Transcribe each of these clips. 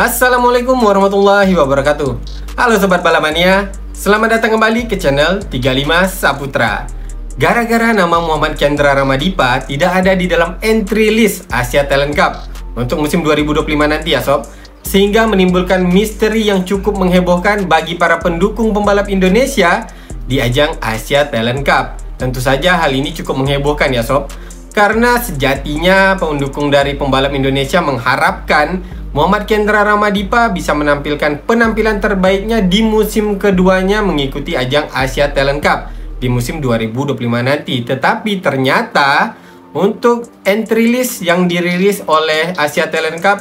Assalamualaikum warahmatullahi wabarakatuh. Halo Sobat Balamania, selamat datang kembali ke channel 35 Saputra. Gara-gara nama Muhammad Chandra Ramadipa tidak ada di dalam entry list Asia Talent Cup untuk musim 2025 nanti ya Sob, sehingga menimbulkan misteri yang cukup menghebohkan bagi para pendukung pembalap Indonesia di ajang Asia Talent Cup. Tentu saja hal ini cukup menghebohkan ya Sob, karena sejatinya pendukung dari pembalap Indonesia mengharapkan Muhammad Chandra Ramadipa bisa menampilkan penampilan terbaiknya di musim keduanya mengikuti ajang Asia Talent Cup di musim 2025 nanti. Tetapi ternyata untuk entry list yang dirilis oleh Asia Talent Cup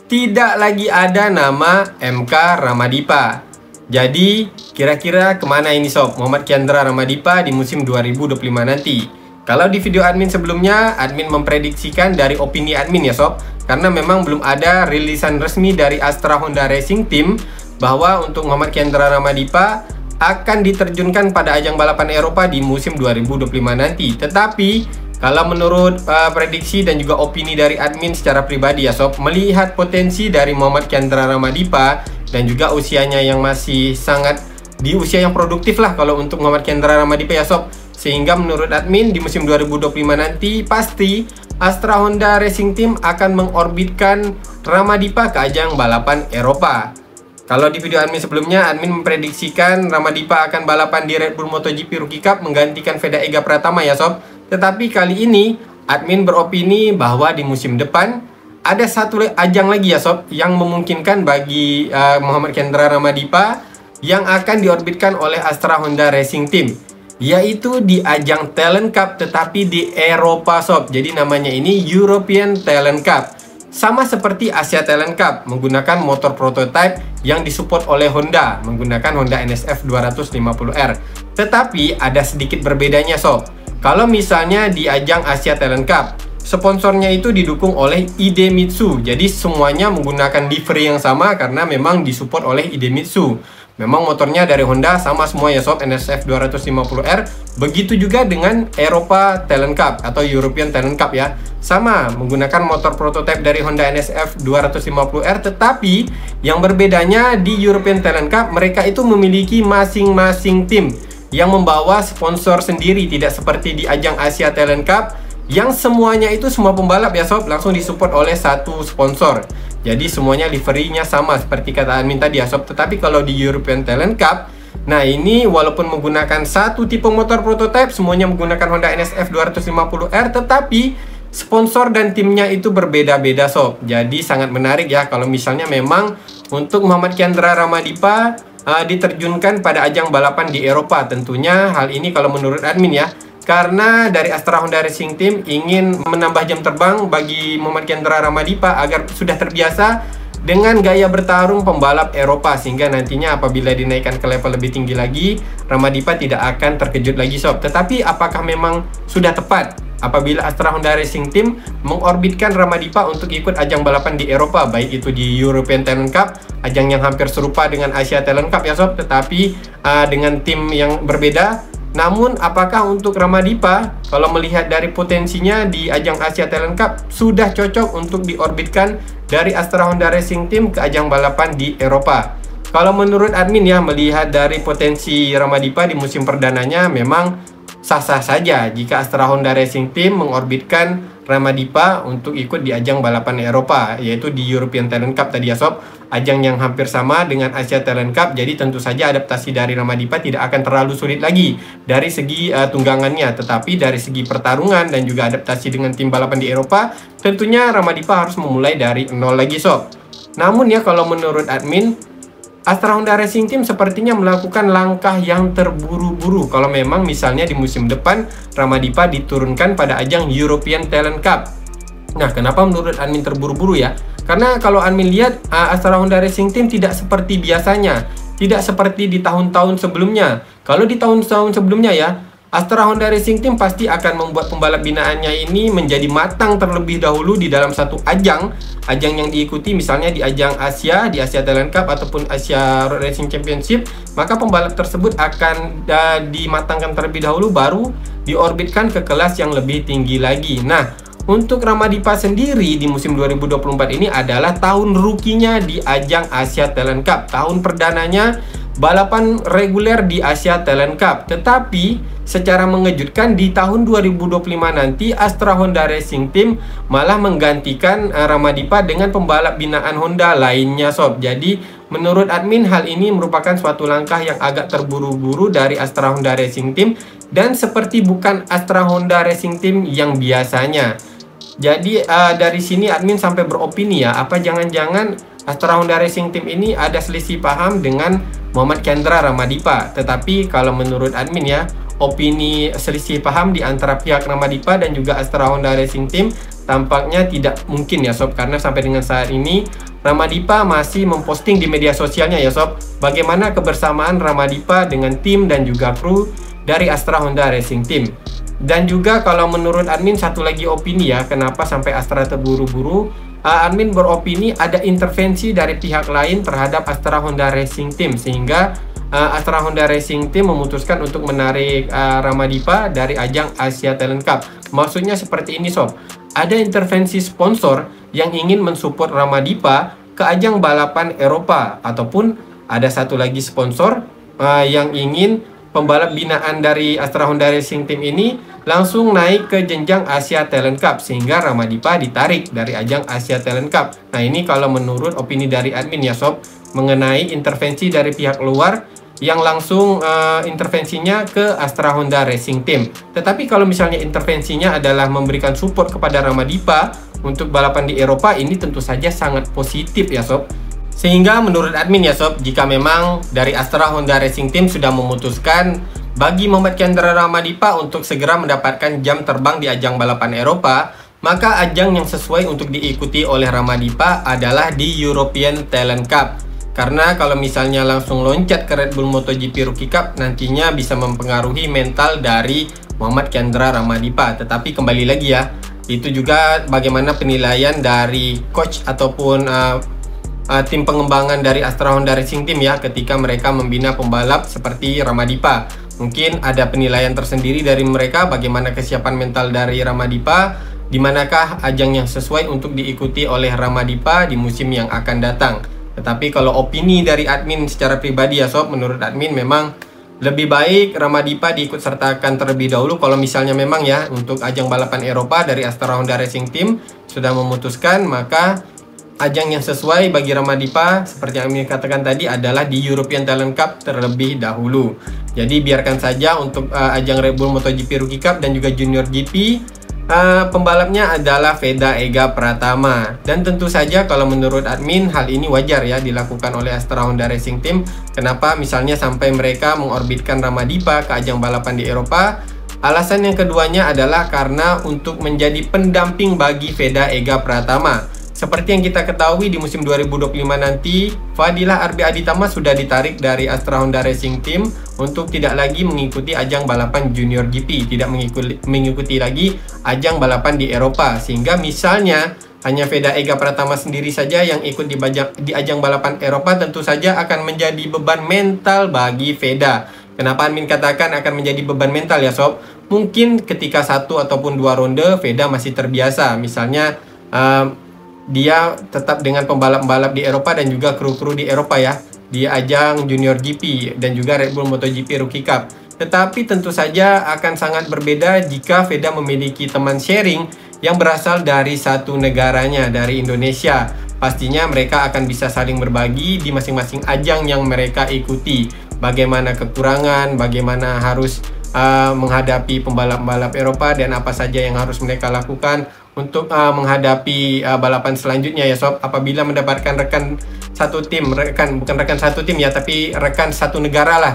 tidak lagi ada nama MK Ramadipa. Jadi kira-kira kemana ini Sob Muhammad Chandra Ramadipa di musim 2025 nanti? Kalau di video admin sebelumnya, admin memprediksikan dari opini admin ya Sob, karena memang belum ada rilisan resmi dari Astra Honda Racing Team bahwa untuk Muhammad Chandra Ramadipa akan diterjunkan pada ajang balapan Eropa di musim 2025 nanti. Tetapi kalau menurut prediksi dan juga opini dari admin secara pribadi ya Sob, melihat potensi dari Muhammad Chandra Ramadipa dan juga usianya yang masih sangat di usia yang produktif lah kalau untuk Muhammad Chandra Ramadipa ya Sob, sehingga menurut admin di musim 2025 nanti pasti Astra Honda Racing Team akan mengorbitkan Ramadipa ke ajang balapan Eropa. Kalau di video admin sebelumnya, admin memprediksikan Ramadipa akan balapan di Red Bull MotoGP Rookie Cup menggantikan Veda Ega Pratama ya Sob. Tetapi kali ini admin beropini bahwa di musim depan ada satu ajang lagi ya Sob yang memungkinkan bagi Muhammad Chandra Ramadipa yang akan diorbitkan oleh Astra Honda Racing Team, yaitu di ajang Talent Cup tetapi di Eropa Sob. Jadi namanya ini European Talent Cup. Sama seperti Asia Talent Cup, menggunakan motor prototype yang disupport oleh Honda, menggunakan Honda NSF 250R. Tetapi ada sedikit berbedanya Sob. Kalau misalnya di ajang Asia Talent Cup, sponsornya itu didukung oleh Idemitsu. Jadi semuanya menggunakan livery yang sama karena memang disupport oleh Idemitsu. Memang motornya dari Honda sama semua ya Sob, NSF 250R. Begitu juga dengan Eropa Talent Cup atau European Talent Cup ya. Sama, menggunakan motor prototype dari Honda NSF 250R. Tetapi yang berbedanya di European Talent Cup, mereka itu memiliki masing-masing tim yang membawa sponsor sendiri. Tidak seperti di ajang Asia Talent Cup yang semuanya itu semua pembalap ya Sob langsung disupport oleh satu sponsor. Jadi semuanya liverynya sama seperti kata admin tadi ya Sob. Tetapi kalau di European Talent Cup, nah ini walaupun menggunakan satu tipe motor prototype, semuanya menggunakan Honda NSF 250R, tetapi sponsor dan timnya itu berbeda-beda Sob. Jadi sangat menarik ya kalau misalnya memang untuk Muhammad Chandra Ramadipa diterjunkan pada ajang balapan di Eropa. Tentunya hal ini kalau menurut admin ya, karena dari Astra Honda Racing Team ingin menambah jam terbang bagi Muhammad Chandra Ramadipa agar sudah terbiasa dengan gaya bertarung pembalap Eropa, sehingga nantinya apabila dinaikkan ke level lebih tinggi lagi, Ramadipa tidak akan terkejut lagi Sob. Tetapi apakah memang sudah tepat apabila Astra Honda Racing Team mengorbitkan Ramadipa untuk ikut ajang balapan di Eropa, baik itu di European Talent Cup, ajang yang hampir serupa dengan Asia Talent Cup ya Sob, tetapi dengan tim yang berbeda. Namun apakah untuk Ramadipa kalau melihat dari potensinya di ajang Asia Talent Cup sudah cocok untuk diorbitkan dari Astra Honda Racing Team ke ajang balapan di Eropa? Kalau menurut admin ya, melihat dari potensi Ramadipa di musim perdananya memang sah-sah saja jika Astra Honda Racing Team mengorbitkan Ramadipa untuk ikut di ajang balapan Eropa, yaitu di European Talent Cup tadi ya Sob, ajang yang hampir sama dengan Asia Talent Cup. Jadi tentu saja adaptasi dari Ramadipa tidak akan terlalu sulit lagi dari segi tunggangannya, tetapi dari segi pertarungan dan juga adaptasi dengan tim balapan di Eropa, tentunya Ramadipa harus memulai dari nol lagi Sob. Namun ya kalau menurut admin, Astra Honda Racing Team sepertinya melakukan langkah yang terburu-buru kalau memang misalnya di musim depan Ramadipa diturunkan pada ajang European Talent Cup. Nah, kenapa menurut admin terburu-buru ya? Karena kalau admin lihat Astra Honda Racing Team tidak seperti biasanya, tidak seperti di tahun-tahun sebelumnya. Kalau di tahun-tahun sebelumnya ya, Astra Honda Racing Team pasti akan membuat pembalap binaannya ini menjadi matang terlebih dahulu di dalam satu ajang yang diikuti, misalnya di ajang Asia, di Asia Talent Cup ataupun Asia Road Racing Championship. Maka pembalap tersebut akan dimatangkan terlebih dahulu baru diorbitkan ke kelas yang lebih tinggi lagi. Nah, Untuk Ramadipa sendiri di musim 2024 ini adalah tahun rukinya di ajang Asia Talent Cup. Tahun perdananya balapan reguler di Asia Talent Cup. Tetapi secara mengejutkan di tahun 2025 nanti Astra Honda Racing Team malah menggantikan Ramadipa dengan pembalap binaan Honda lainnya sob. Jadi menurut admin hal ini merupakan suatu langkah yang agak terburu-buru dari Astra Honda Racing Team dan seperti bukan Astra Honda Racing Team yang biasanya. Jadi dari sini admin sampai beropini ya, apa jangan-jangan Astra Honda Racing Team ini ada selisih paham dengan Muhammad Chandra Ramadipa. Tetapi kalau menurut admin ya, opini selisih paham di antara pihak Ramadipa dan juga Astra Honda Racing Team tampaknya tidak mungkin ya sob, karena sampai dengan saat ini Ramadipa masih memposting di media sosialnya ya sob, bagaimana kebersamaan Ramadipa dengan tim dan juga kru dari Astra Honda Racing Team. Dan juga kalau menurut admin satu lagi opini ya, kenapa sampai Astra terburu-buru, admin beropini ada intervensi dari pihak lain terhadap Astra Honda Racing Team, sehingga Astra Honda Racing Team memutuskan untuk menarik Ramadipa dari ajang Asia Talent Cup. Maksudnya seperti ini sob, ada intervensi sponsor yang ingin mensupport Ramadipa ke ajang balapan Eropa, ataupun ada satu lagi sponsor yang ingin pembalap binaan dari Astra Honda Racing Team ini langsung naik ke jenjang Asia Talent Cup, sehingga Ramadipa ditarik dari ajang Asia Talent Cup. Nah ini kalau menurut opini dari admin ya sob, mengenai intervensi dari pihak luar yang langsung intervensinya ke Astra Honda Racing Team. Tetapi kalau misalnya intervensinya adalah memberikan support kepada Ramadipa untuk balapan di Eropa, ini tentu saja sangat positif ya sob. Sehingga menurut admin ya sob, jika memang dari Astra Honda Racing Team sudah memutuskan bagi Muhammad Chandra Ramadipa untuk segera mendapatkan jam terbang di ajang balapan Eropa, maka ajang yang sesuai untuk diikuti oleh Ramadipa adalah di European Talent Cup. Karena kalau misalnya langsung loncat ke Red Bull MotoGP Rookie Cup, nantinya bisa mempengaruhi mental dari Muhammad Chandra Ramadipa. Tetapi kembali lagi ya, itu juga bagaimana penilaian dari coach ataupun tim pengembangan dari Astra Honda Racing Team ya, ketika mereka membina pembalap seperti Ramadipa. Mungkin ada penilaian tersendiri dari mereka bagaimana kesiapan mental dari Ramadipa, di manakah ajang yang sesuai untuk diikuti oleh Ramadipa di musim yang akan datang. Tetapi kalau opini dari admin secara pribadi ya sob, menurut admin memang lebih baik Ramadipa diikut sertakan terlebih dahulu. Kalau misalnya memang ya untuk ajang balapan Eropa dari Astra Honda Racing Team sudah memutuskan, maka ajang yang sesuai bagi Ramadipa seperti yang kami katakan tadi adalah di European Talent Cup terlebih dahulu. Jadi biarkan saja untuk ajang Red Bull MotoGP Rookie Cup dan juga Junior GP, pembalapnya adalah Veda Ega Pratama. Dan tentu saja kalau menurut admin hal ini wajar ya dilakukan oleh Astra Honda Racing Team. Kenapa misalnya sampai mereka mengorbitkan Ramadipa ke ajang balapan di Eropa? Alasan yang keduanya adalah karena untuk menjadi pendamping bagi Veda Ega Pratama. Seperti yang kita ketahui di musim 2025 nanti, Fadilah Arbi Aditama sudah ditarik dari Astra Honda Racing Team untuk tidak lagi mengikuti ajang balapan Junior GP, tidak mengikuti lagi ajang balapan di Eropa. Sehingga misalnya hanya Veda Ega Pratama sendiri saja yang ikut di ajang balapan Eropa, tentu saja akan menjadi beban mental bagi Veda. Kenapa admin katakan akan menjadi beban mental ya sob? Mungkin ketika 1 ataupun 2 ronde Veda masih terbiasa, misalnya dia tetap dengan pembalap-pembalap di Eropa dan juga kru-kru di Eropa ya, di ajang Junior GP dan juga Red Bull MotoGP Rookie Cup. Tetapi tentu saja akan sangat berbeda jika Veda memiliki teman sharing yang berasal dari satu negaranya, dari Indonesia. Pastinya mereka akan bisa saling berbagi di masing-masing ajang yang mereka ikuti. Bagaimana kekurangan, bagaimana harus menghadapi pembalap-pembalap Eropa, dan apa saja yang harus mereka lakukan untuk menghadapi balapan selanjutnya ya sob. Apabila mendapatkan rekan satu tim, bukan rekan satu tim ya, tapi rekan satu negara lah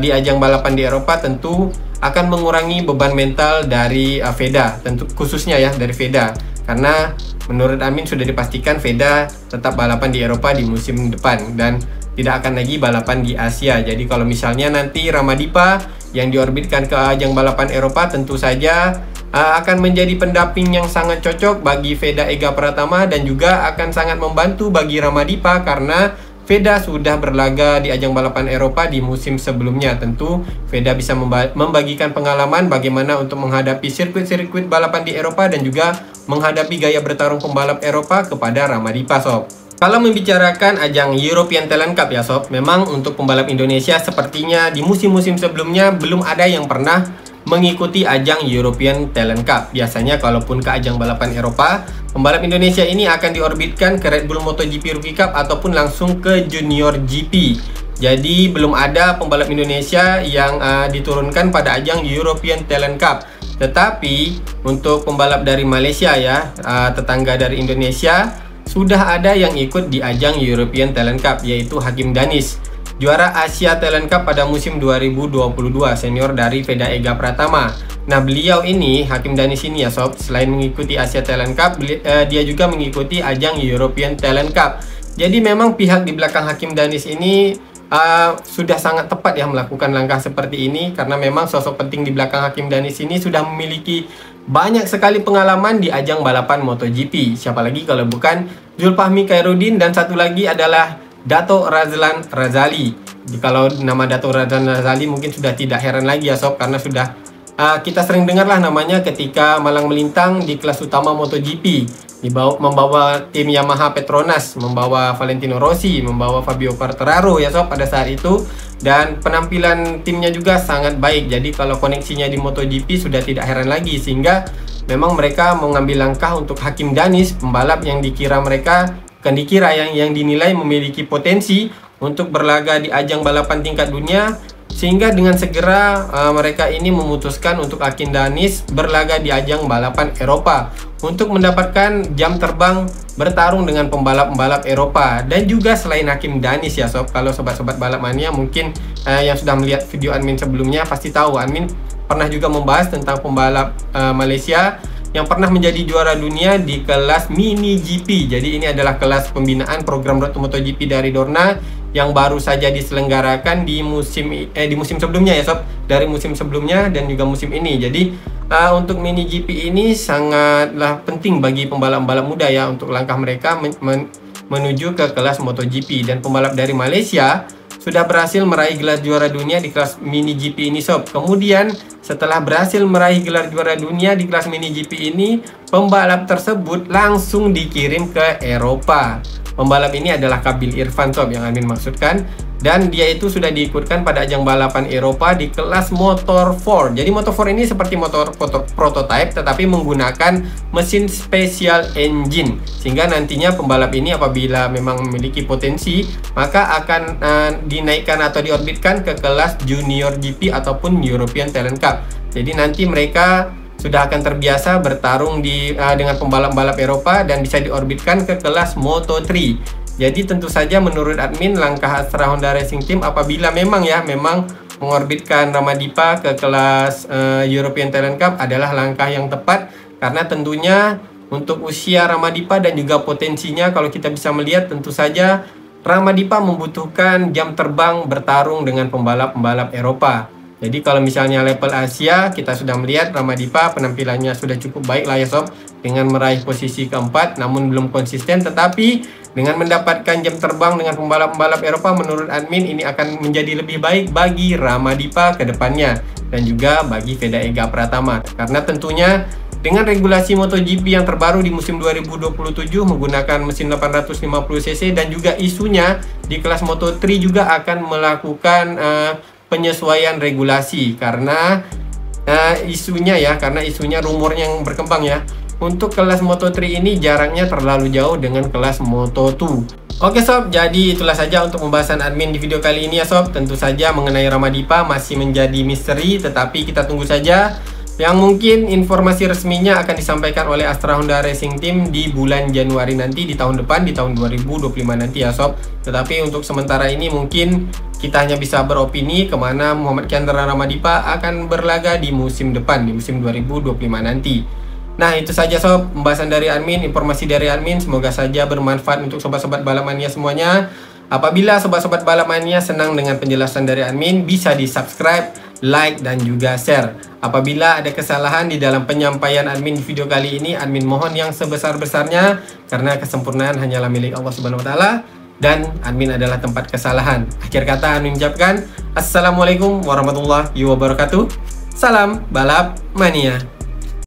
di ajang balapan di Eropa, tentu akan mengurangi beban mental dari Veda, tentu khususnya ya dari Veda. Karena menurut Amin sudah dipastikan Veda tetap balapan di Eropa di musim depan dan tidak akan lagi balapan di Asia. Jadi kalau misalnya nanti Ramadipa yang diorbitkan ke ajang balapan Eropa, tentu saja akan menjadi pendamping yang sangat cocok bagi Veda Ega Pratama dan juga akan sangat membantu bagi Ramadipa karena Veda sudah berlaga di ajang balapan Eropa di musim sebelumnya. Tentu Veda bisa membagikan pengalaman bagaimana untuk menghadapi sirkuit-sirkuit balapan di Eropa dan juga menghadapi gaya bertarung pembalap Eropa kepada Ramadipa sob. Kalau membicarakan ajang European Talent Cup ya sob, memang untuk pembalap Indonesia sepertinya di musim-musim sebelumnya belum ada yang pernah mengikuti ajang European Talent Cup. Biasanya kalaupun ke ajang balapan Eropa, pembalap Indonesia ini akan diorbitkan ke Red Bull MotoGP Rookie Cup ataupun langsung ke Junior GP. Jadi belum ada pembalap Indonesia yang diturunkan pada ajang European Talent Cup. Tetapi untuk pembalap dari Malaysia ya, tetangga dari Indonesia, sudah ada yang ikut di ajang European Talent Cup, yaitu Hakim Danis, juara Asia Talent Cup pada musim 2022, senior dari Veda Ega Pratama. Nah, beliau ini, Hakim Danis ini ya sob, selain mengikuti Asia Talent Cup, dia juga mengikuti ajang European Talent Cup. Jadi memang pihak di belakang Hakim Danis ini sudah sangat tepat ya melakukan langkah seperti ini, karena memang sosok penting di belakang Hakim Danis ini sudah memiliki banyak sekali pengalaman di ajang balapan MotoGP. Siapa lagi kalau bukan Zulfahmi Khairuddin, dan satu lagi adalah Dato Razlan Razali. Kalau nama Dato Razlan Razali mungkin sudah tidak heran lagi ya sob, karena sudah kita sering dengarlah namanya ketika malang melintang di kelas utama MotoGP, membawa tim Yamaha Petronas, membawa Valentino Rossi, membawa Fabio Quartararo ya sob pada saat itu, dan penampilan timnya juga sangat baik. Jadi kalau koneksinya di MotoGP sudah tidak heran lagi, sehingga memang mereka mengambil langkah untuk Hakim Danis, pembalap yang yang dinilai memiliki potensi untuk berlaga di ajang balapan tingkat dunia, sehingga dengan segera mereka ini memutuskan untuk Hakim Danis berlaga di ajang balapan Eropa untuk mendapatkan jam terbang bertarung dengan pembalap-pembalap Eropa. Dan juga selain Hakim Danis ya sob, kalau sobat-sobat balap mania mungkin yang sudah melihat video admin sebelumnya pasti tahu, admin pernah juga membahas tentang pembalap Malaysia yang pernah menjadi juara dunia di kelas Mini GP. Jadi ini adalah kelas pembinaan program Road to MotoGP dari Dorna yang baru saja diselenggarakan di musim sebelumnya ya sob, dari musim sebelumnya dan juga musim ini. Jadi untuk Mini GP ini sangatlah penting bagi pembalap-pembalap muda ya, untuk langkah mereka menuju ke kelas MotoGP. Dan pembalap dari Malaysia sudah berhasil meraih gelar juara dunia di kelas Mini GP ini sob. Kemudian setelah berhasil meraih gelar juara dunia di kelas Mini GP ini, pembalap tersebut langsung dikirim ke Eropa. Pembalap ini adalah Kabil Irfan sob yang admin maksudkan, dan dia itu sudah diikutkan pada ajang balapan Eropa di kelas Motor 4. Jadi Motor 4 ini seperti motor prototype tetapi menggunakan mesin special engine, sehingga nantinya pembalap ini apabila memang memiliki potensi maka akan dinaikkan atau diorbitkan ke kelas Junior GP ataupun European Talent Cup. Jadi nanti mereka sudah akan terbiasa bertarung dengan pembalap-pembalap Eropa dan bisa diorbitkan ke kelas Moto3. Jadi tentu saja menurut admin langkah Astra Honda Racing Team apabila memang mengorbitkan Ramadipa ke kelas European Talent Cup adalah langkah yang tepat, karena tentunya untuk usia Ramadipa dan juga potensinya, kalau kita bisa melihat tentu saja Ramadipa membutuhkan jam terbang bertarung dengan pembalap-pembalap Eropa. Jadi kalau misalnya level Asia, kita sudah melihat Ramadipa penampilannya sudah cukup baik lah ya sob, dengan meraih posisi keempat namun belum konsisten. Tetapi dengan mendapatkan jam terbang dengan pembalap-pembalap Eropa, menurut admin ini akan menjadi lebih baik bagi Ramadipa ke depannya dan juga bagi Veda Ega Pratama. Karena tentunya dengan regulasi MotoGP yang terbaru di musim 2027 menggunakan mesin 850cc, dan juga isunya di kelas Moto3 juga akan melakukan penyesuaian regulasi, karena isunya rumornya yang berkembang ya, untuk kelas Moto3 ini jaraknya terlalu jauh dengan kelas Moto2. Oke sob, jadi itulah saja untuk pembahasan admin di video kali ini ya sob. Tentu saja mengenai Ramadipa masih menjadi misteri, tetapi kita tunggu saja. Yang mungkin informasi resminya akan disampaikan oleh Astra Honda Racing Team di bulan Januari nanti, di tahun depan, di tahun 2025 nanti ya sob. Tetapi untuk sementara ini mungkin kita hanya bisa beropini kemana Muhammad Kiandra Ramadipa akan berlaga di musim depan, di musim 2025 nanti. Nah itu saja sob pembahasan dari admin, informasi dari admin. Semoga saja bermanfaat untuk sobat-sobat balap mania semuanya. Apabila sobat-sobat balap mania senang dengan penjelasan dari admin, bisa di subscribe, like, dan juga share. Apabila ada kesalahan di dalam penyampaian admin di video kali ini, admin mohon yang sebesar-besarnya, karena kesempurnaan hanyalah milik Allah Subhanahu wa Ta'ala, dan admin adalah tempat kesalahan. Akhir kata admin ucapkan Assalamualaikum warahmatullahi wabarakatuh. Salam balap mania.